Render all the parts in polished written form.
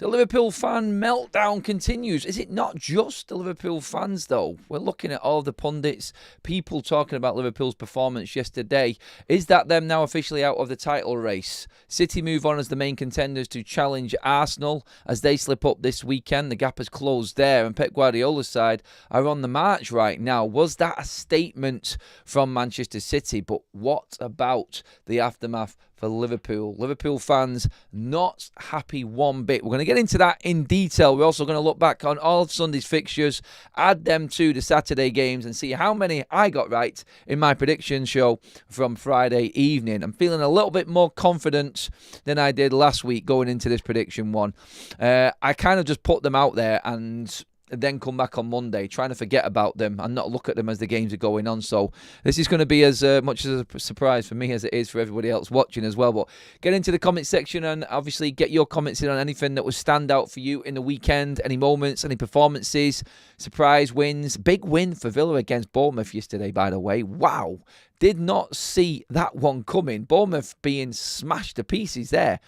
The Liverpool fan meltdown continues. Is it not just the Liverpool fans, though? We're looking at all the pundits, people talking about Liverpool's performance yesterday. Is that them now officially out of the title race? City move on as the main contenders to challenge Arsenal as they slip up this weekend. The gap has closed there, and Pep Guardiola's side are on the march right now. Was that a statement from Manchester City? But what about the aftermath for Liverpool? Liverpool fans not happy one bit. We're going to get into that in detail. We're also going to look back on all of Sunday's fixtures, add them to the Saturday games, and see how many I got right in my prediction show from Friday evening. I'm feeling a little bit more confident than I did last week going into this prediction one. I kind of just put them out there and then come back on Monday, trying to forget about them and not look at them as the games are going on. So this is going to be as much as a surprise for me as it is for everybody else watching as well. But get into the comment section and obviously get your comments in on anything that was stand out for you in the weekend, any moments, any performances, surprise wins. Big win for Villa against Bournemouth yesterday, by the way. Wow. Did not see that one coming. Bournemouth being smashed to pieces there.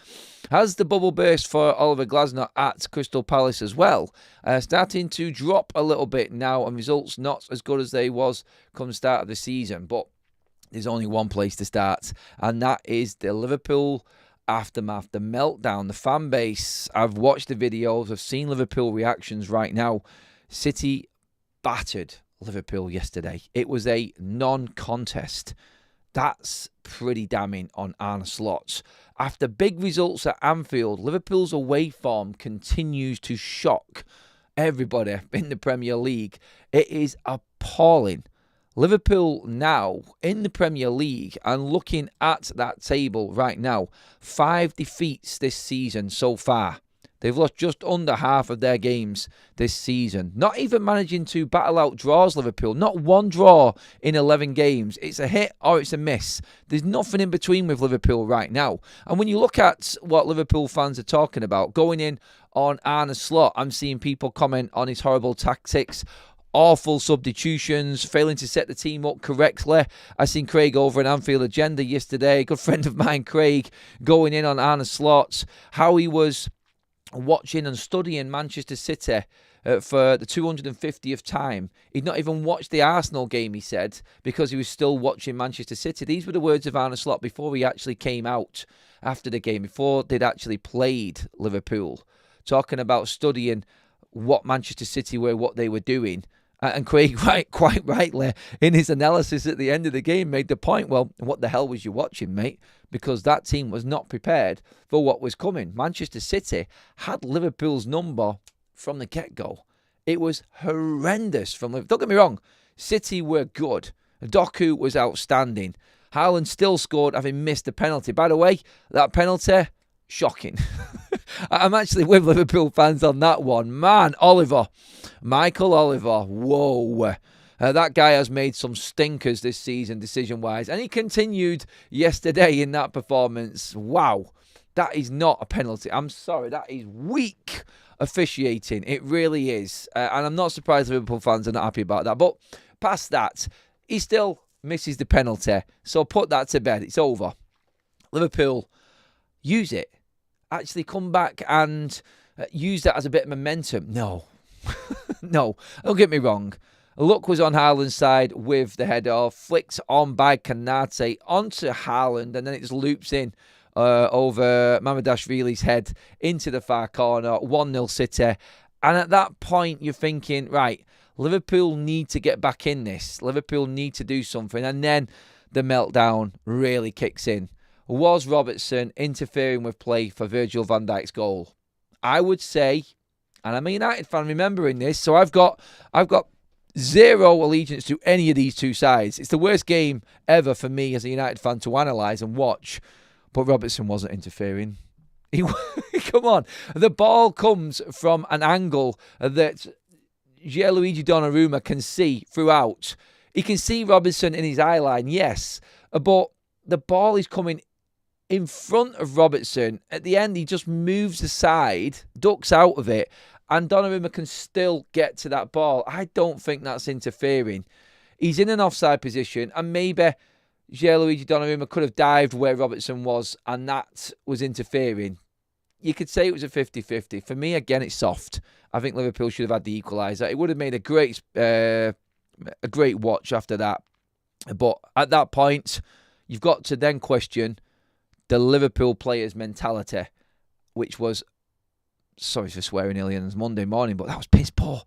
Has the bubble burst for Oliver Glasner at Crystal Palace as well? Starting to drop a little bit now, and results not as good as they was come the start of the season. But there's only one place to start, and that is the Liverpool aftermath, the meltdown, the fan base. I've watched the videos. I've seen Liverpool reactions right now. City battered Liverpool yesterday. It was a non-contest. That's pretty damning on Arne Slot. After big results at Anfield, Liverpool's away form continues to shock everybody in the Premier League. It is appalling. Liverpool now in the Premier League, and looking at that table right now, 5 defeats this season so far. They've lost just under half of their games this season. Not even managing to battle out draws, Liverpool. Not one draw in 11 games. It's a hit or it's a miss. There's nothing in between with Liverpool right now. And when you look at what Liverpool fans are talking about, going in on Arne Slot, I'm seeing people comment on his horrible tactics, awful substitutions, failing to set the team up correctly. I seen Craig over in Anfield Agenda yesterday, a good friend of mine, Craig, going in on Arne Slot, how he was watching and studying Manchester City for the 250th time. He'd not even watched the Arsenal game, he said, because he was still watching Manchester City. These were the words of Arne Slot before he actually came out after the game, before they'd actually played Liverpool, talking about studying what Manchester City were, what they were doing. And Craig, quite rightly, in his analysis at the end of the game, made the point, well, what the hell was you watching, mate? Because that team was not prepared for what was coming. Manchester City had Liverpool's number from the get-go. It was horrendous from Liverpool. Don't get me wrong, City were good. Doku was outstanding. Haaland still scored, having missed a penalty. By the way, that penalty, shocking. I'm actually with Liverpool fans on that one. Man, Michael Oliver, whoa. That guy has made some stinkers this season, decision-wise. And he continued yesterday in that performance. Wow, that is not a penalty. I'm sorry, that is weak officiating. It really is. And I'm not surprised Liverpool fans are not happy about that. But past that, he still misses the penalty. So put that to bed. It's over. Liverpool, use it. Actually come back and use that as a bit of momentum. No. No, don't get me wrong. Luck was on Haaland's side with the header, flicked on by Kanate onto Haaland, and then it just loops in over Mamadashvili's head into the far corner, 1-0 City. And at that point, you're thinking, right, Liverpool need to get back in this. Liverpool need to do something. And then the meltdown really kicks in. Was Robertson interfering with play for Virgil van Dijk's goal? I would say, and I'm a United fan remembering this, so I've got zero allegiance to any of these two sides. It's the worst game ever for me as a United fan to analyse and watch. But Robertson wasn't interfering. Come on. The ball comes from an angle that Gianluigi Donnarumma can see throughout. He can see Robertson in his eye line, yes, but the ball is coming in front of Robertson. At the end, he just moves aside, ducks out of it, and Donnarumma can still get to that ball. I don't think that's interfering. He's in an offside position, and maybe Gianluigi Donnarumma could have dived where Robertson was, and that was interfering. you could say it was a 50-50. For me, again, it's soft. I think Liverpool should have had the equaliser. It would have made a great watch after that. But at that point, you've got to then question the Liverpool players' mentality, which was, sorry for swearing aliens, Monday morning, but that was piss poor.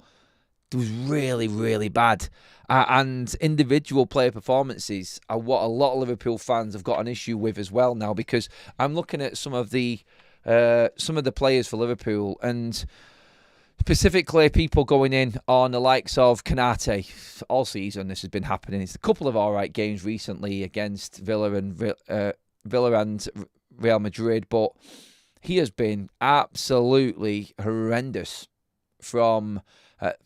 It was really, really bad. And individual player performances are what a lot of Liverpool fans have got an issue with as well now, because I'm looking at some of the players for Liverpool, and specifically people going in on the likes of Konate. All season this has been happening. It's a couple of all right games recently against Villa and Real Madrid, but he has been absolutely horrendous from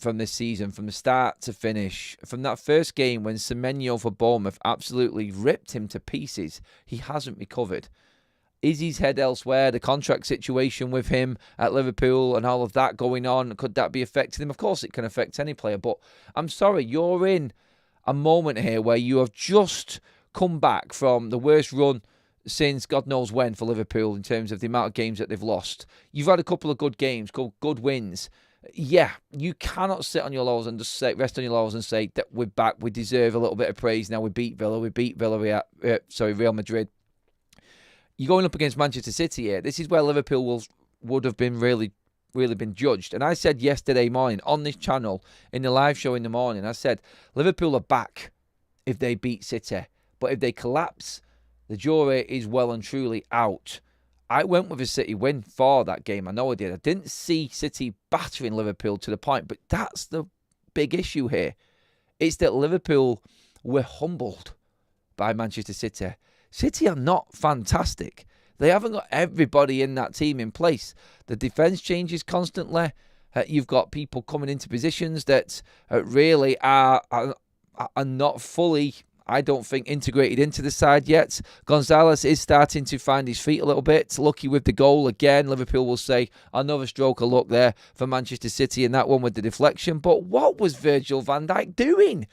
this season, from the start to finish. From that first game when Semenyo for Bournemouth absolutely ripped him to pieces, he hasn't recovered. Is his head elsewhere? The contract situation with him at Liverpool and all of that going on, could that be affecting him? Of course it can affect any player, but I'm sorry, you're in a moment here where you have just come back from the worst run since God knows when for Liverpool in terms of the amount of games that they've lost. You've had a couple of good games, good wins. Yeah, you cannot sit on your laurels and just rest on your laurels and say that we're back, we deserve a little bit of praise now. We beat Real Madrid. You're going up against Manchester City here. This is where Liverpool would have been really been judged. And I said yesterday morning on this channel, in the live show in the morning, I said Liverpool are back if they beat City. But if they collapse, the jury is well and truly out. I went with a City win for that game. I know I did. I didn't see City battering Liverpool to the point, but that's the big issue here. It's that Liverpool were humbled by Manchester City. City are not fantastic. They haven't got everybody in that team in place. The defence changes constantly. You've got people coming into positions that really are not fully, I don't think, integrated into the side yet. Gonzalez is starting to find his feet a little bit. Lucky with the goal again. Liverpool will say another stroke of luck there for Manchester City in that one with the deflection. But what was Virgil van Dijk doing?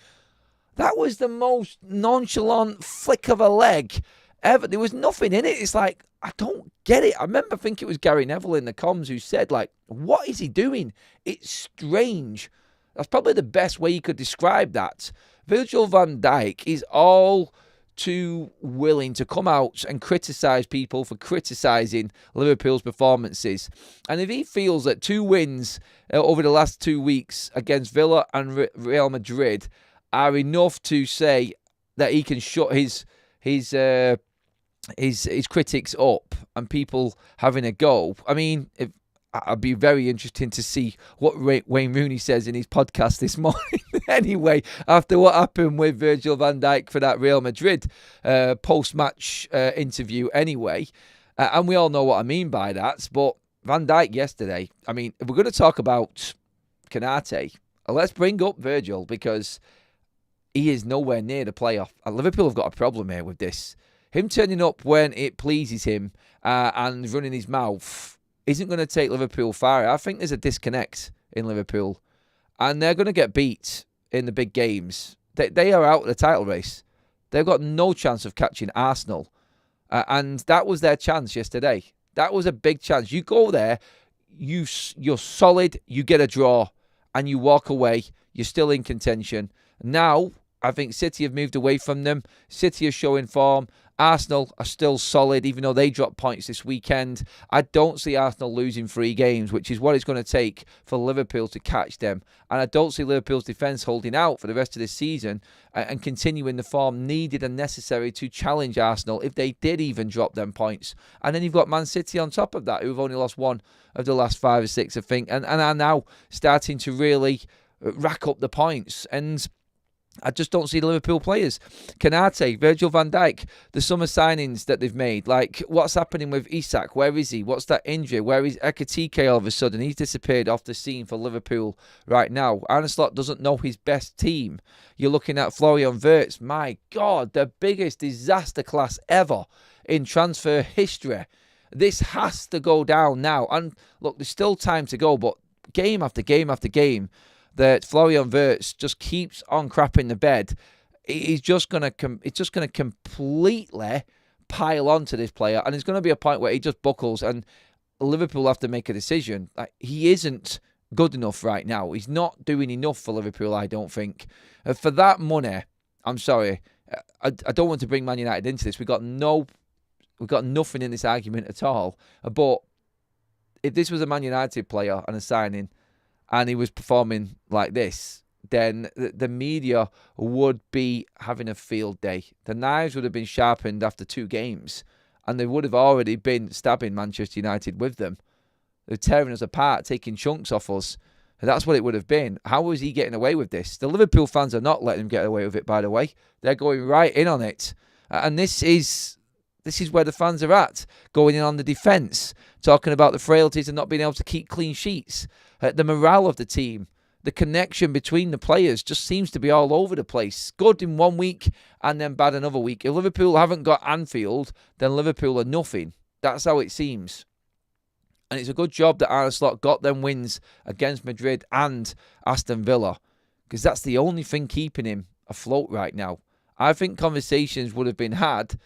That was the most nonchalant flick of a leg ever. There was nothing in it. It's like, I don't get it. I remember thinking it was Gary Neville in the comms who said, like, what is he doing? It's strange. That's probably the best way you could describe that. Virgil van Dijk is all too willing to come out and criticise people for criticising Liverpool's performances. And if he feels that 2 wins over the last 2 weeks against Villa and Real Madrid are enough to say that he can shut his critics up and people having a go. I mean, I'd be very interesting to see what Wayne Rooney says in his podcast this morning. Anyway, after what happened with Virgil van Dijk for that Real Madrid post-match interview anyway. And we all know what I mean by that. But Van Dijk yesterday, I mean, if we're going to talk about Konate, let's bring up Virgil, because he is nowhere near the playoff. And Liverpool have got a problem here with this. Him turning up when it pleases him and running his mouth isn't going to take Liverpool far. I think there's a disconnect in Liverpool, and they're going to get beat in the big games. They are out of the title race. They've got no chance of catching Arsenal, and that was their chance yesterday. That was a big chance. You go there, you're solid, you get a draw, and you walk away. You're still in contention. Now, I think City have moved away from them. City are showing form. Arsenal are still solid, even though they dropped points this weekend. I don't see Arsenal losing 3 games, which is what it's going to take for Liverpool to catch them. And I don't see Liverpool's defence holding out for the rest of this season and continuing the form needed and necessary to challenge Arsenal if they did even drop them points. And then you've got Man City on top of that, who've only lost 1 of the last 5 or 6, I think, and are now starting to really rack up the points. And I just don't see the Liverpool players. Konate, Virgil van Dijk, the summer signings that they've made. Like, what's happening with Isak? Where is he? What's that injury? Where is Ekitike all of a sudden? He's disappeared off the scene for Liverpool right now. Arne Slot doesn't know his best team. You're looking at Florian Wirtz. My God, the biggest disaster class ever in transfer history. This has to go down now. And look, there's still time to go, but game after game after game, that Florian Wirtz just keeps on crapping the bed. It's just going to completely pile on to this player, and it's going to be a point where he just buckles. And Liverpool have to make a decision. Like, he isn't good enough right now. He's not doing enough for Liverpool, I don't think. For that money, I'm sorry, I don't want to bring Man United into this. We've got nothing in this argument at all. But if this was a Man United player and a signing, and he was performing like this, then the media would be having a field day. The knives would have been sharpened after 2 games, and they would have already been stabbing Manchester United with them. They're tearing us apart, taking chunks off us. And that's what it would have been. How was he getting away with this? The Liverpool fans are not letting him get away with it, by the way. They're going right in on it. And this is where the fans are at, going in on the defence, talking about the frailties and not being able to keep clean sheets. The morale of the team, the connection between the players just seems to be all over the place. Good in one week and then bad another week. If Liverpool haven't got Anfield, then Liverpool are nothing. That's how it seems. And it's a good job that Arne Slot got them wins against Madrid and Aston Villa, because that's the only thing keeping him afloat right now. I think conversations would have been had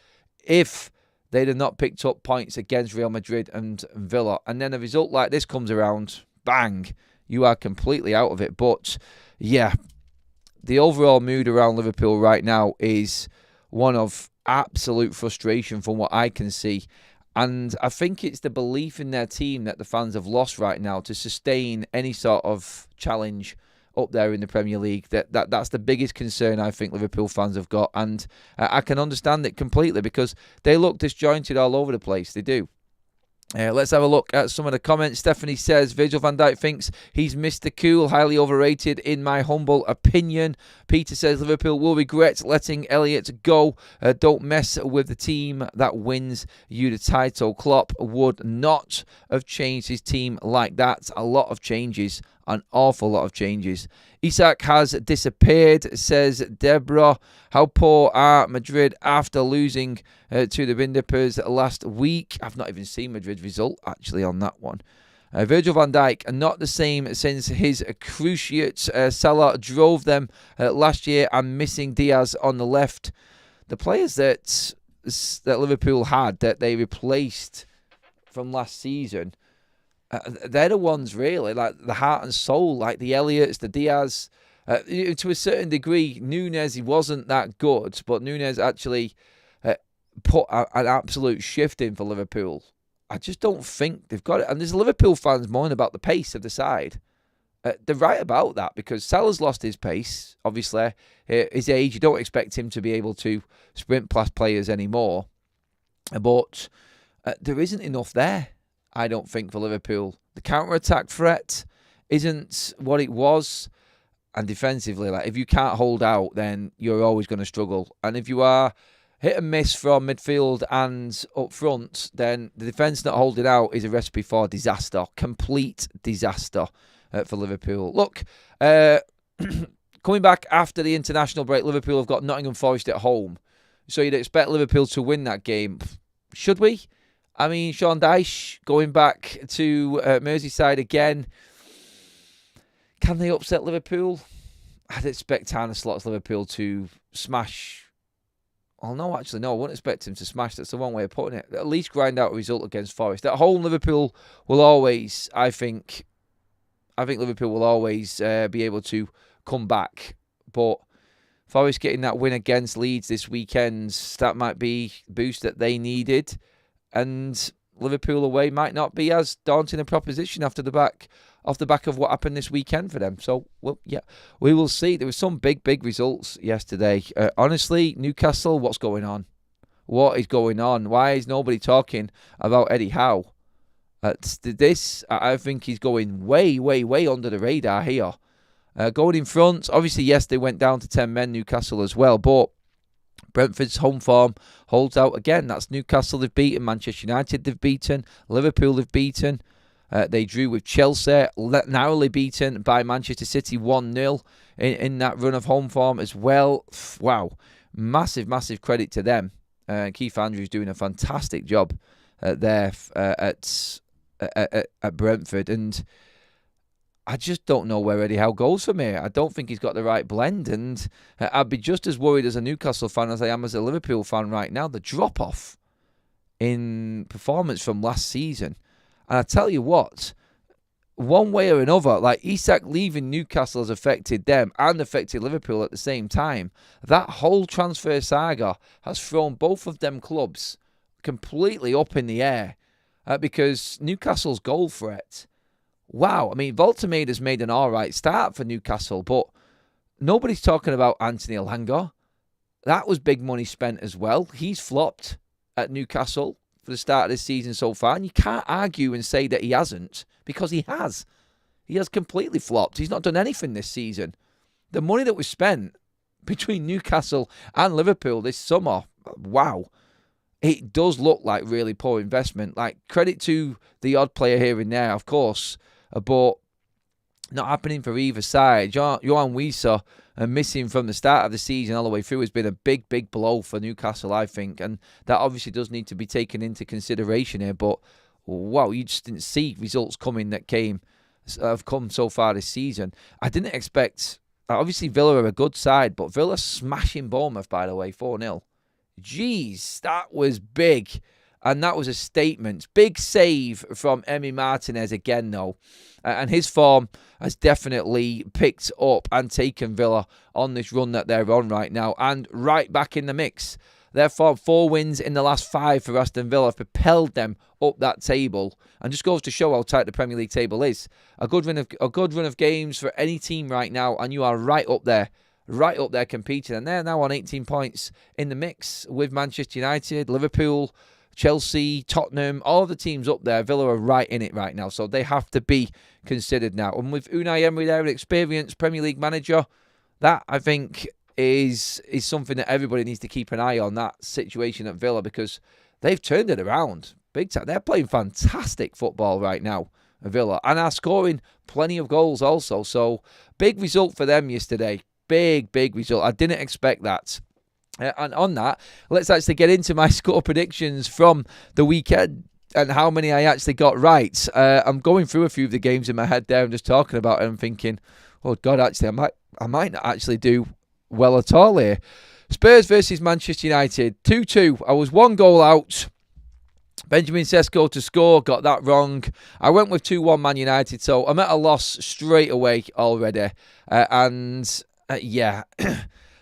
if they'd have not picked up points against Real Madrid and Villa. And then a result like this comes around, bang, you are completely out of it. But, yeah, the overall mood around Liverpool right now is one of absolute frustration from what I can see. And I think it's the belief in their team that the fans have lost right now to sustain any sort of challenge up there in the Premier League. That's the biggest concern I think Liverpool fans have got. And I can understand it completely because they look disjointed all over the place. They do. Let's have a look at some of the comments. Stephanie says, Virgil van Dijk thinks he's Mr. Cool, highly overrated in my humble opinion. Peter says, Liverpool will regret letting Elliott go. Don't mess with the team that wins you the title. Klopp would not have changed his team like that. A lot of changes, an awful lot of changes. Isak has disappeared, says Deborah. How poor are Madrid after losing to the Vindipers last week? I've not even seen Madrid's result, actually, on that one. Virgil van Dijk, not the same since his cruciate. Salah drove them last year and missing Diaz on the left. The players that Liverpool had, that they replaced from last season, they're the ones really, like the heart and soul, like the Elliots, the Diaz. To a certain degree, Núñez, he wasn't that good, but Núñez actually put an absolute shift in for Liverpool. I just don't think they've got it. And there's Liverpool fans moaning about the pace of the side. They're right about that because Salah's lost his pace, obviously. His age, you don't expect him to be able to sprint past players anymore. But there isn't enough there, I don't think, for Liverpool. The counter-attack threat isn't what it was. And defensively, like if you can't hold out, then you're always going to struggle. And if you are hit and miss from midfield and up front, then the defence not holding out is a recipe for disaster. Complete disaster for Liverpool. Look, coming back after the international break, Liverpool have got Nottingham Forest at home. So you'd expect Liverpool to win that game. Should we? I mean, Sean Dyche going back to Merseyside again. Can they upset Liverpool? I'd expect Arne Slot's Liverpool to smash. Oh, no, actually, no. I wouldn't expect him to smash. That's the wrong way of putting it. At least grind out a result against Forest. At home, Liverpool will always, I think Liverpool will always be able to come back. But Forest getting that win against Leeds this weekend, that might be the boost that they needed. And Liverpool away might not be as daunting a proposition off the back of what happened this weekend for them. So, well, yeah, we will see. There were some big results yesterday. Honestly, Newcastle, what's going on? What is going on? Why is nobody talking about Eddie Howe? This, I think he's going way under the radar here. Going in front, obviously, yes, they went down to 10 men, Newcastle as well, but Brentford's home form holds out again. That's Newcastle they've beaten, Manchester United they've beaten, Liverpool they've beaten. They drew with Chelsea, narrowly beaten by Manchester City 1-0 in that run of home form as well. Wow, massive credit to them. Keith Andrews doing a fantastic job there at Brentford. And I just don't know where Eddie Howe goes from here. I don't think he's got the right blend. And I'd be just as worried as a Newcastle fan as I am as a Liverpool fan right now. The drop-off in performance from last season. And I tell you what, one way or another, like Isak leaving Newcastle has affected them and affected Liverpool at the same time. That whole transfer saga has thrown both of them clubs completely up in the air because Newcastle's goal threat. Wow, I mean, Voltemader's made an alright start for Newcastle, but nobody's talking about Anthony Elanga. That was big money spent as well. He's flopped at Newcastle for the start of this season so far, and you can't argue and say that he hasn't, because he has. He has completely flopped. He's not done anything this season. The money that was spent between Newcastle and Liverpool this summer, wow, it does look like really poor investment. Like, credit to the odd player here and there, of course, but not happening for either side. Johan Wieser missing from the start of the season all the way through has been a big, big blow for Newcastle, I think. And that obviously does need to be taken into consideration here. But, wow, you just didn't see results coming that have come so far this season. I didn't expect... Obviously, Villa are a good side, but Villa smashing Bournemouth, by the way, 4-0. Jeez, that was big. And that was a statement. Big save from Emi Martinez again, though. And his form has definitely picked up and taken Villa on this run that they're on right now. And right back in the mix. Therefore, 4 wins in the last 5 for Aston Villa have propelled them up that table. And just goes to show how tight the Premier League table is. A good run of games for any team right now, and you are right up there competing. And they're now on 18 points in the mix with Manchester United, Liverpool, Chelsea, Tottenham, all the teams up there. Villa are right in it right now, so they have to be considered now. And with Unai Emery there, an experienced Premier League manager, that I think is something that everybody needs to keep an eye on, that situation at Villa, because they've turned it around big time. They're playing fantastic football right now, Villa, and are scoring plenty of goals also. So big result for them yesterday. Big result. I didn't expect that. And on that, let's actually get into my score predictions from the weekend and how many I actually got right. I'm going through a few of the games in my head there and just talking about it and thinking, oh God, actually, I might not actually do well at all here. Spurs versus Manchester United, 2-2. I was 1 goal out. Benjamin Sesko to score, got that wrong. I went with 2-1 Man United, so I'm at a loss straight away already. Yeah,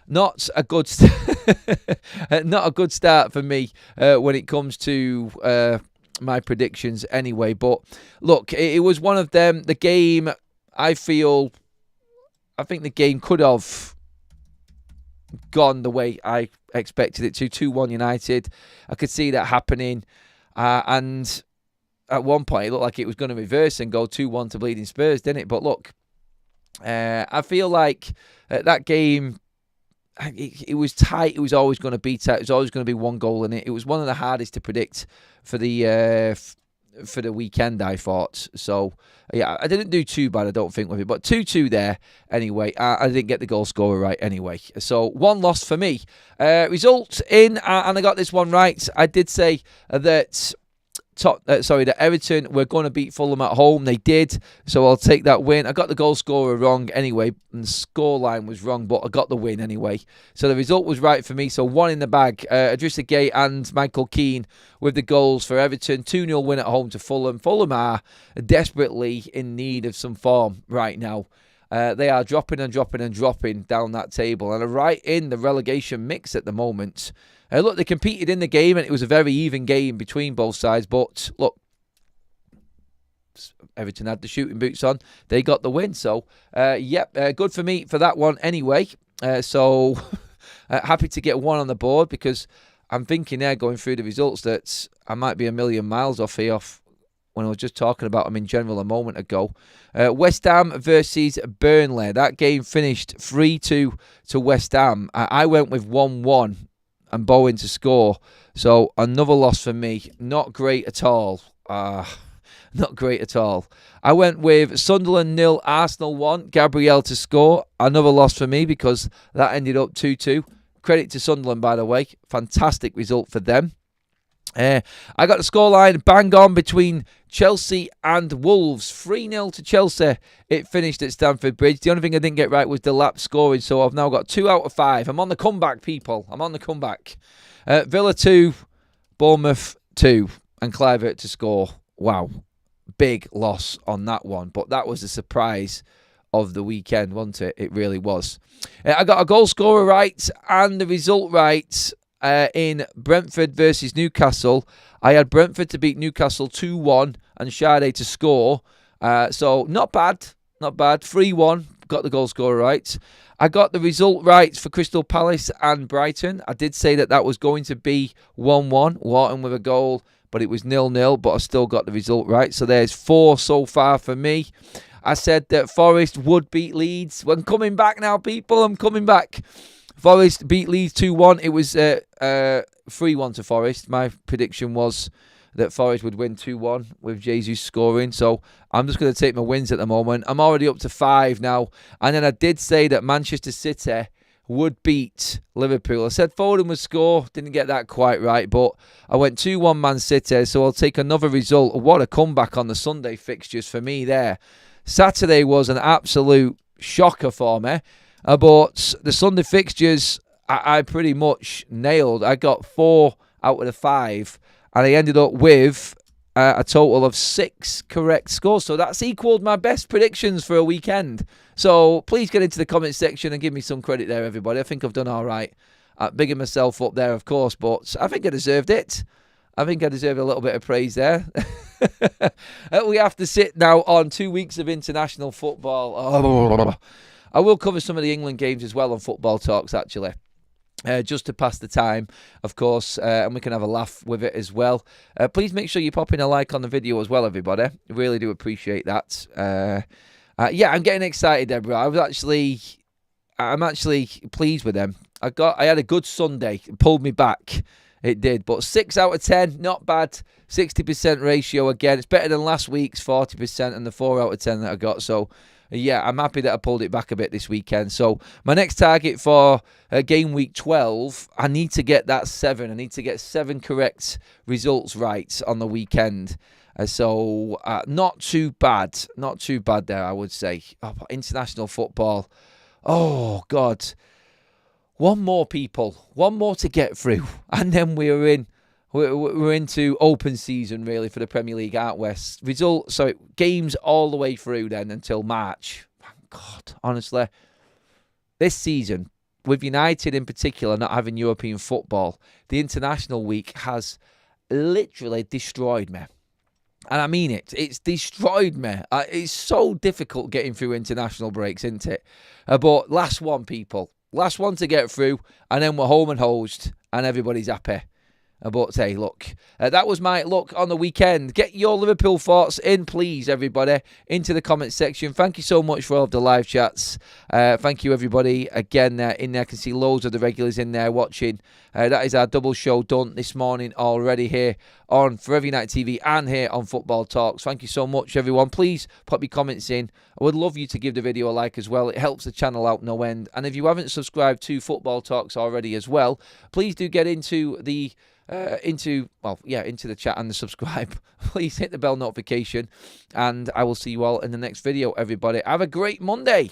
not a good start for me when it comes to my predictions anyway. But look, it was one of them. The game, I think the game could have gone the way I expected it to. 2-1 United. I could see that happening. And at one point, it looked like it was going to reverse and go 2-1 to bleeding Spurs, didn't it? But look, I feel like that game, it was tight. It was always going to be tight. It was always going to be 1 goal in it. It was one of the hardest to predict for the weekend, I thought. So, yeah, I didn't do too bad, I don't think, with it. But 2-2 there, anyway. I didn't get the goal scorer right anyway. So, 1 loss for me. Result in, and I got this one right. I did say that that Everton were going to beat Fulham at home. They did, so I'll take that win. I got the goal scorer wrong anyway, and the scoreline was wrong, but I got the win anyway. So the result was right for me, so 1 in the bag. Idrissa Gueye and Michael Keane with the goals for Everton. 2-0 win at home to Fulham. Fulham are desperately in need of some form right now. They are dropping down that table and are right in the relegation mix at the moment. Look, they competed in the game and it was a very even game between both sides. But look, Everton had the shooting boots on. They got the win. So, good for me for that one anyway. So, happy to get 1 on the board because I'm thinking there going through the results that I might be a million miles off when I was just talking about them in general a moment ago. West Ham versus Burnley. That game finished 3-2 to West Ham. I went with 1-1 and Bowen to score. So another loss for me. Not great at all. Not great at all. I went with Sunderland 0, Arsenal 1. Gabriel to score. Another loss for me because that ended up 2-2. Credit to Sunderland, by the way. Fantastic result for them. I got the scoreline bang on between Chelsea and Wolves. 3-0 to Chelsea. It finished at Stamford Bridge. The only thing I didn't get right was the lap scoring, so I've now got 2 out of 5. I'm on the comeback, people. I'm on the comeback. Villa 2, Bournemouth 2, and Kluivert to score. Wow. big loss on that one. But that was a surprise of the weekend, wasn't it? It really was. I got a goal scorer right and the result right in Brentford versus Newcastle. I had Brentford to beat Newcastle 2-1 and Sade to score. So not bad. Not bad. 3-1. Got the goal scorer right. I got the result right for Crystal Palace and Brighton. I did say that was going to be 1-1. Wharton with a goal, but it was 0-0. But I still got the result right. So there's 4 so far for me. I said that Forest would beat Leeds. Well, I'm coming back now, people. I'm coming back. Forest beat Leeds 2-1. It was 3-1 to Forest. My prediction was that Forest would win 2-1 with Jesus scoring. So I'm just going to take my wins at the moment. I'm already up to 5 now. And then I did say that Manchester City would beat Liverpool. I said Foden would score. Didn't get that quite right. But I went 2-1 Man City. So I'll take another result. What a comeback on the Sunday fixtures for me there. Saturday was an absolute shocker for me. But the Sunday fixtures, I pretty much nailed. I got 4 out of the 5. And I ended up with a total of 6 correct scores. So that's equaled my best predictions for a weekend. So please get into the comment section and give me some credit there, everybody. I think I've done all right. Bigging myself up there, of course. But I think I deserved it. I think I deserve a little bit of praise there. We have to sit now on 2 weeks of international football. Oh. I will cover some of the England games as well on Football Talks, actually. Just to pass the time, of course, and we can have a laugh with it as well. Please make sure you pop in a like on the video as well, everybody. Really do appreciate that. Yeah, I'm getting excited, Deborah. I'm actually pleased with them. I had a good Sunday. It pulled me back. It did. But 6 out of 10, not bad. 60% ratio again. It's better than last week's 40% and the 4 out of 10 that I got. So, yeah, I'm happy that I pulled it back a bit this weekend. So, my next target for game week 12, I need to get that 7. I need to get 7 correct results right on the weekend. So, not too bad. Not too bad there, I would say. Oh, international football. Oh, God. One more, people. One more to get through. And then we're into open season, really, for the Premier League, aren't we? Games all the way through then until March. God, honestly. This season, with United in particular not having European football, the international week has literally destroyed me. And I mean it. It's destroyed me. It's so difficult getting through international breaks, isn't it? But last one, people. Last one to get through, and then we're home and hosed, and everybody's happy. But hey, look, that was my look on the weekend. Get your Liverpool thoughts in, please, everybody, into the comment section. Thank you so much for all of the live chats. Thank you, everybody. Again, in there, I can see loads of the regulars in there watching. That is our double show done this morning already here on Forever United TV and here on Football Talks. Thank you so much, everyone. Please pop your comments in. I would love you to give the video a like as well. It helps the channel out no end. And if you haven't subscribed to Football Talks already as well, please do get into the chat and the subscribe. Please hit the bell notification, and I will see you all in the next video, everybody. Have a great Monday.